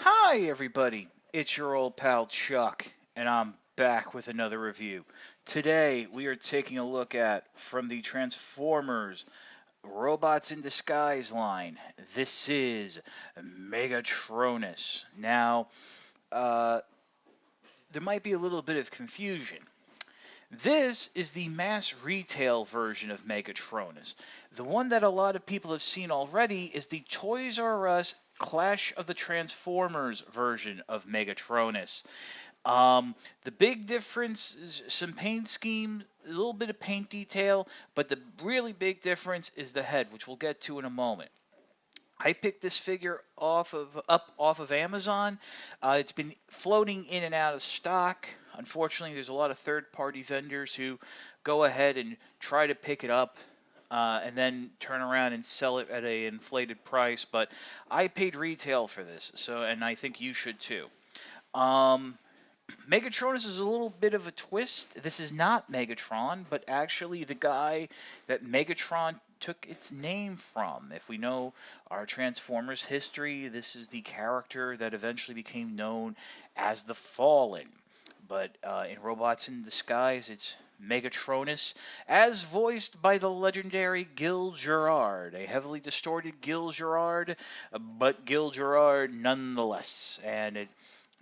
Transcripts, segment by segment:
Hi, everybody. It's your old pal Chuck, and I'm back with another review. Today, we are taking a look at from the Transformers Robots in Disguise line. This is Megatronus. Now, uh, there might be a little bit of confusion. This is the mass retail version of Megatronus. The one that a lot of people have seen already is the Toys R Us Clash of the Transformers version of Megatronus. The big difference is some paint scheme, a little bit of paint detail, but the really big difference is the head, which we'll get to in a moment. I picked this figure off of Amazon. It's been floating in and out of stock. Unfortunately, there's a lot of third-party vendors who go ahead and try to pick it up and then turn around and sell it at a inflated price. But I paid retail for this, and I think you should too. Um, Megatronus is a little bit of a twist. This is not Megatron, but actually the guy that Megatron took its name from. If we know our Transformers history, this is the character that eventually became known as the Fallen. But in Robots in Disguise, it's Megatronus, as voiced by the legendary Gil Gerard, a heavily distorted Gil Gerard, but Gil Gerard nonetheless. And it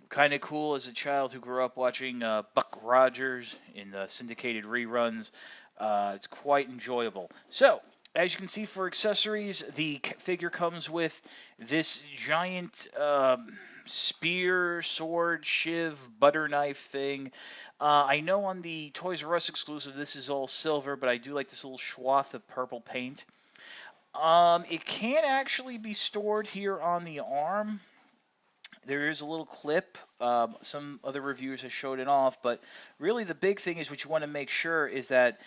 kind of cool as a child who grew up watching Buck Rogers in the syndicated reruns. It's quite enjoyable. So, as you can see for accessories, the figure comes with this giant spear, sword, shiv, butter knife thing. I know on the Toys R Us exclusive this is all silver, but I do like this little swath of purple paint. It can actually be stored here on the arm. There is a little clip. Some other reviewers have showed it off, but really the big thing is what you want to make sure is that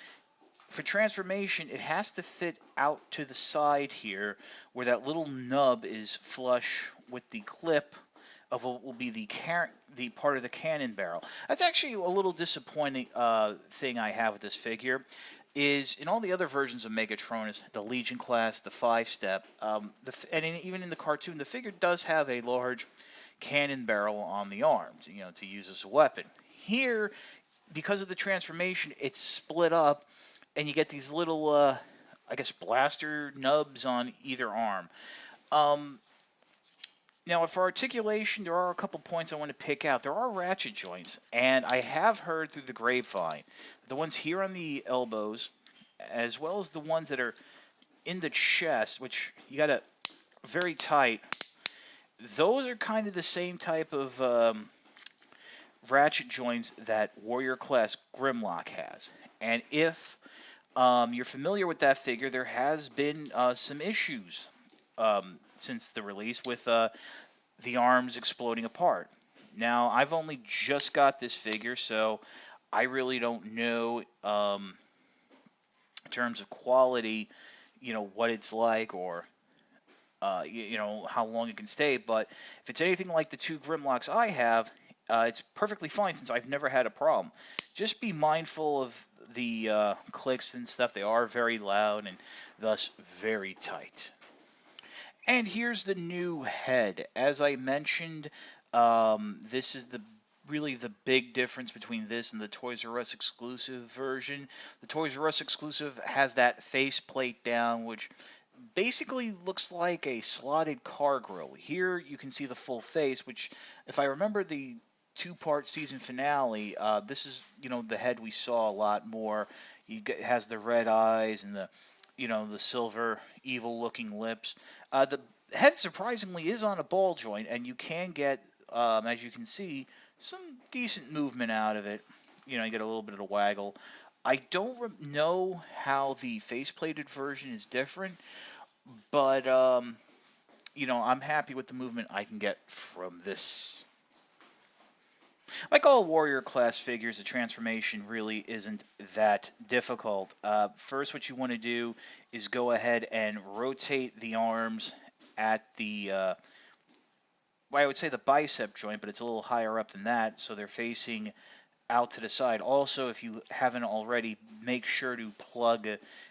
for transformation, it has to fit out to the side here, where that little nub is flush with the clip of what will be the part of the cannon barrel. That's actually a little disappointing thing I have with this figure. Is in all the other versions of Megatronus, the Legion class, the 5-step, even in the cartoon, the figure does have a large cannon barrel on the arms, to use as a weapon. Here, because of the transformation, it's split up, and you get these little, I guess, blaster nubs on either arm. Um, Now, for articulation, there are a couple points I want to pick out. There are ratchet joints, and I have heard through the grapevine, the ones here on the elbows, as well as the ones that are in the chest, which you got to very tight. Those are kind of the same type of ratchet joints that Warrior Class Grimlock has. And if you're familiar with that figure, there has been some issues since the release with the arms exploding apart. Now, I've only just got this figure, so I really don't know in terms of quality, what it's like or how long it can stay. But if it's anything like the two Grimlocks I have, it's perfectly fine since I've never had a problem. Just be mindful of the clicks and stuff. They are very loud and thus very tight. And here's the new head. As I mentioned, this is really the big difference between this and the Toys R Us exclusive version. The Toys R Us exclusive has that faceplate down, which basically looks like a slotted car grill. Here you can see the full face, which, if I remember the two-part season finale, this is the head we saw a lot more. It has the red eyes and the silver evil-looking lips. The head surprisingly is on a ball joint, and you can get, as you can see, some decent movement out of it. You get a little bit of a waggle. I don't know how the faceplated version is different, but I'm happy with the movement I can get from this. Like all warrior class figures, the transformation really isn't that difficult. First, what you want to do is go ahead and rotate the arms at the, well, I would say the bicep joint, but it's a little higher up than that, so they're facing out to the side. Also, if you haven't already, make sure to plug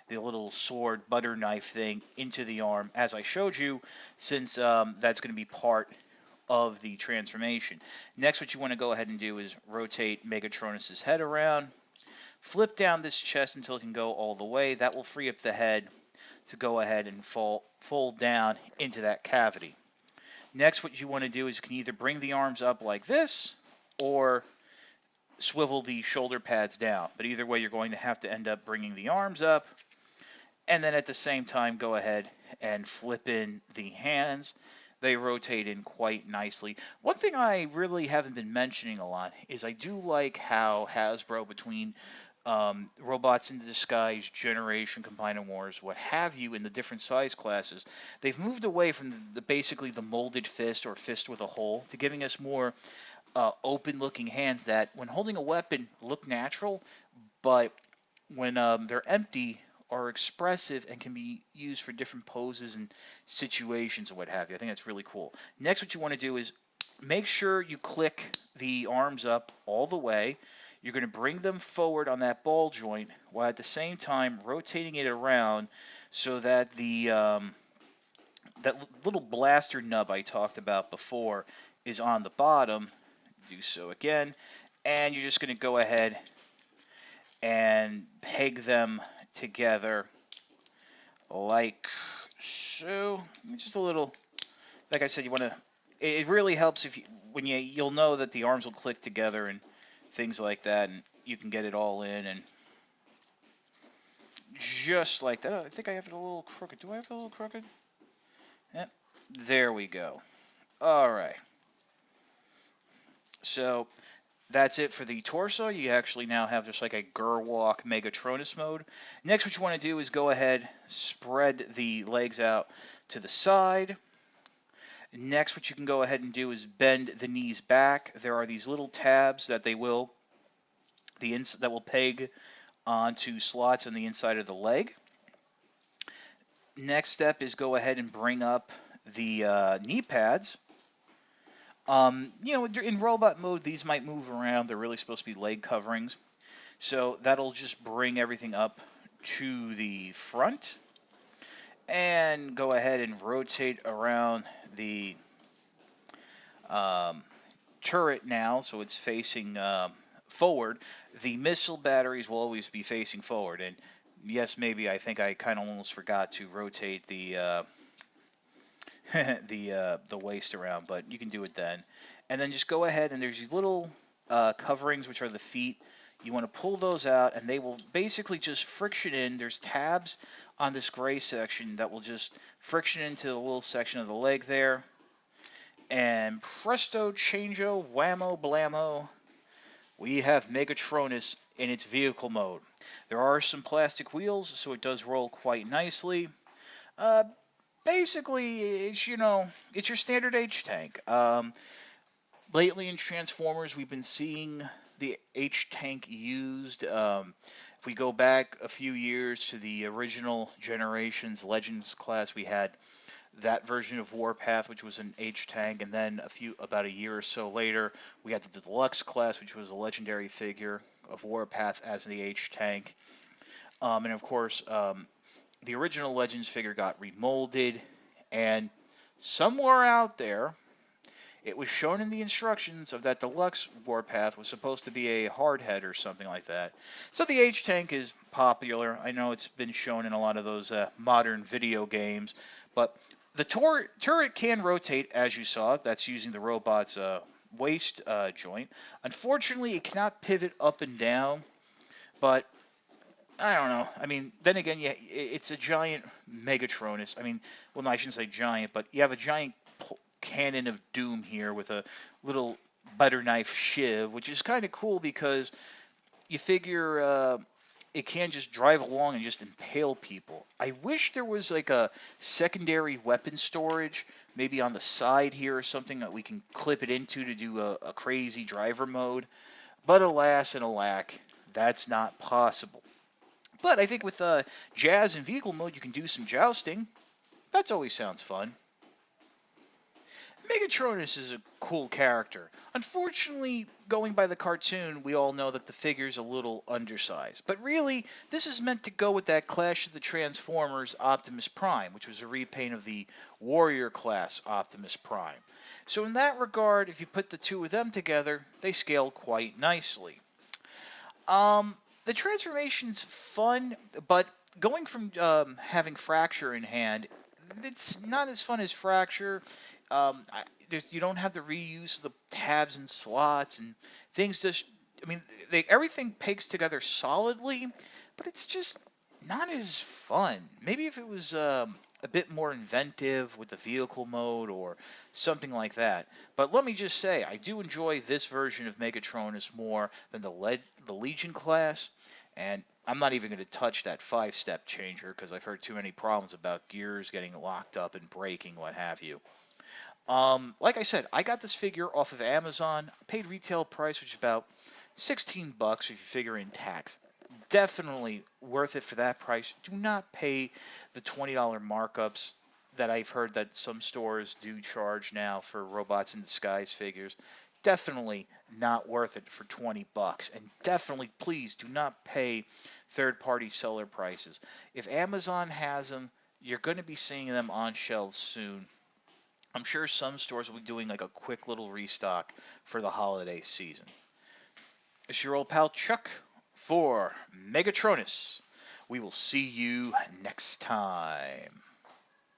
the little sword butter knife thing into the arm, as I showed you, since that's going to be part of the transformation. Next, what you want to go ahead and do is rotate Megatronus' head around, flip down this chest until it can go all the way. That will free up the head to go ahead and fold down into that cavity. Next, what you want to do is you can either bring the arms up like this, or swivel the shoulder pads down. But either way, you're going to have to end up bringing the arms up, and then at the same time, go ahead and flip in the hands. They rotate in quite nicely. One thing I really haven't been mentioning a lot is I do like how Hasbro, between Robots in Disguise, Generation, Combined Wars, what have you, in the different size classes, they've moved away from basically the molded fist or fist with a hole to giving us more open-looking hands that, when holding a weapon, look natural, but when they're empty, are expressive and can be used for different poses and situations and what have you. I think that's really cool. Next, what you want to do is make sure you click the arms up all the way. You're going to bring them forward on that ball joint while at the same time rotating it around so that the that little blaster nub I talked about before is on the bottom. Do so again, and you're just going to go ahead and peg them together like so. Just a little, like I said, you want to, it really helps if you, when you'll know that the arms will click together and things like that, and you can get it all in, and just like that. I think I have it a little crooked. Do I have it a little crooked? Yep. There we go. All right. So that's it for the torso. You actually now have just like a Gerwalk Megatronus mode. Next, what you want to do is go ahead, spread the legs out to the side. Next, what you can go ahead and do is bend the knees back. There are these little tabs that will peg onto slots on the inside of the leg. Next step is go ahead and bring up the knee pads. In robot mode, these might move around. They're really supposed to be leg coverings. So that'll just bring everything up to the front. And go ahead and rotate around the turret now, so it's facing forward. The missile batteries will always be facing forward. And yes, maybe I think I kind of almost forgot to rotate the the waist around, but you can do it then. And then just go ahead, and there's these little coverings, which are the feet. You want to pull those out, and they will basically just friction in. There's tabs on this gray section that will just friction into the little section of the leg there. And presto changeo, whammo blammo, we have Megatronus in its vehicle mode. There are some plastic wheels, so it does roll quite nicely. Basically, it's your standard H-Tank. Lately in Transformers, we've been seeing the H-Tank used. If we go back a few years to the original Generations Legends class, we had that version of Warpath, which was an H-Tank, and then about a year or so later, we had the Deluxe class, which was a legendary figure of Warpath as the H-Tank. And of course, the original Legends figure got remolded, and somewhere out there, it was shown in the instructions of that Deluxe Warpath was supposed to be a hardhead or something like that. So the H-Tank is popular. I know it's been shown in a lot of those modern video games, but the turret can rotate, as you saw. That's using the robot's waist joint. Unfortunately, it cannot pivot up and down, but I don't know. I mean, then again, yeah, it's a giant Megatronus. I mean, well, no, I shouldn't say giant, but you have a giant cannon of doom here with a little butter knife shiv, which is kind of cool because you figure it can just drive along and just impale people. I wish there was like a secondary weapon storage, maybe on the side here or something that we can clip it into to do a crazy driver mode. But alas and alack, that's not possible. But I think with Jazz and vehicle mode, you can do some jousting. That always sounds fun. Megatronus is a cool character. Unfortunately, going by the cartoon, we all know that the figure's a little undersized. But really, this is meant to go with that Clash of the Transformers Optimus Prime, which was a repaint of the Warrior class Optimus Prime. So in that regard, if you put the two of them together, they scale quite nicely. The transformation's fun, but going from having Fracture in hand, it's not as fun as Fracture. You don't have the reuse of the tabs and slots and things. Just, I mean, everything pegs together solidly, but it's just not as fun. Maybe if it was a bit more inventive with the vehicle mode or something like that. But let me just say, I do enjoy this version of Megatronus more than the Legion class, and I'm not even going to touch that 5-step changer because I've heard too many problems about gears getting locked up and breaking, what have you. Like I said, I got this figure off of Amazon. Paid retail price, which is about 16 bucks if you figure in tax. Definitely worth it for that price. Do not pay the $20 markups that I've heard that some stores do charge now for Robots in Disguise figures. Definitely not worth it for 20 bucks. And definitely, please do not pay third-party seller prices. If Amazon has them, you're going to be seeing them on shelves soon. I'm sure some stores will be doing like a quick little restock for the holiday season. It's your old pal Chuck for Megatronus. We will see you next time.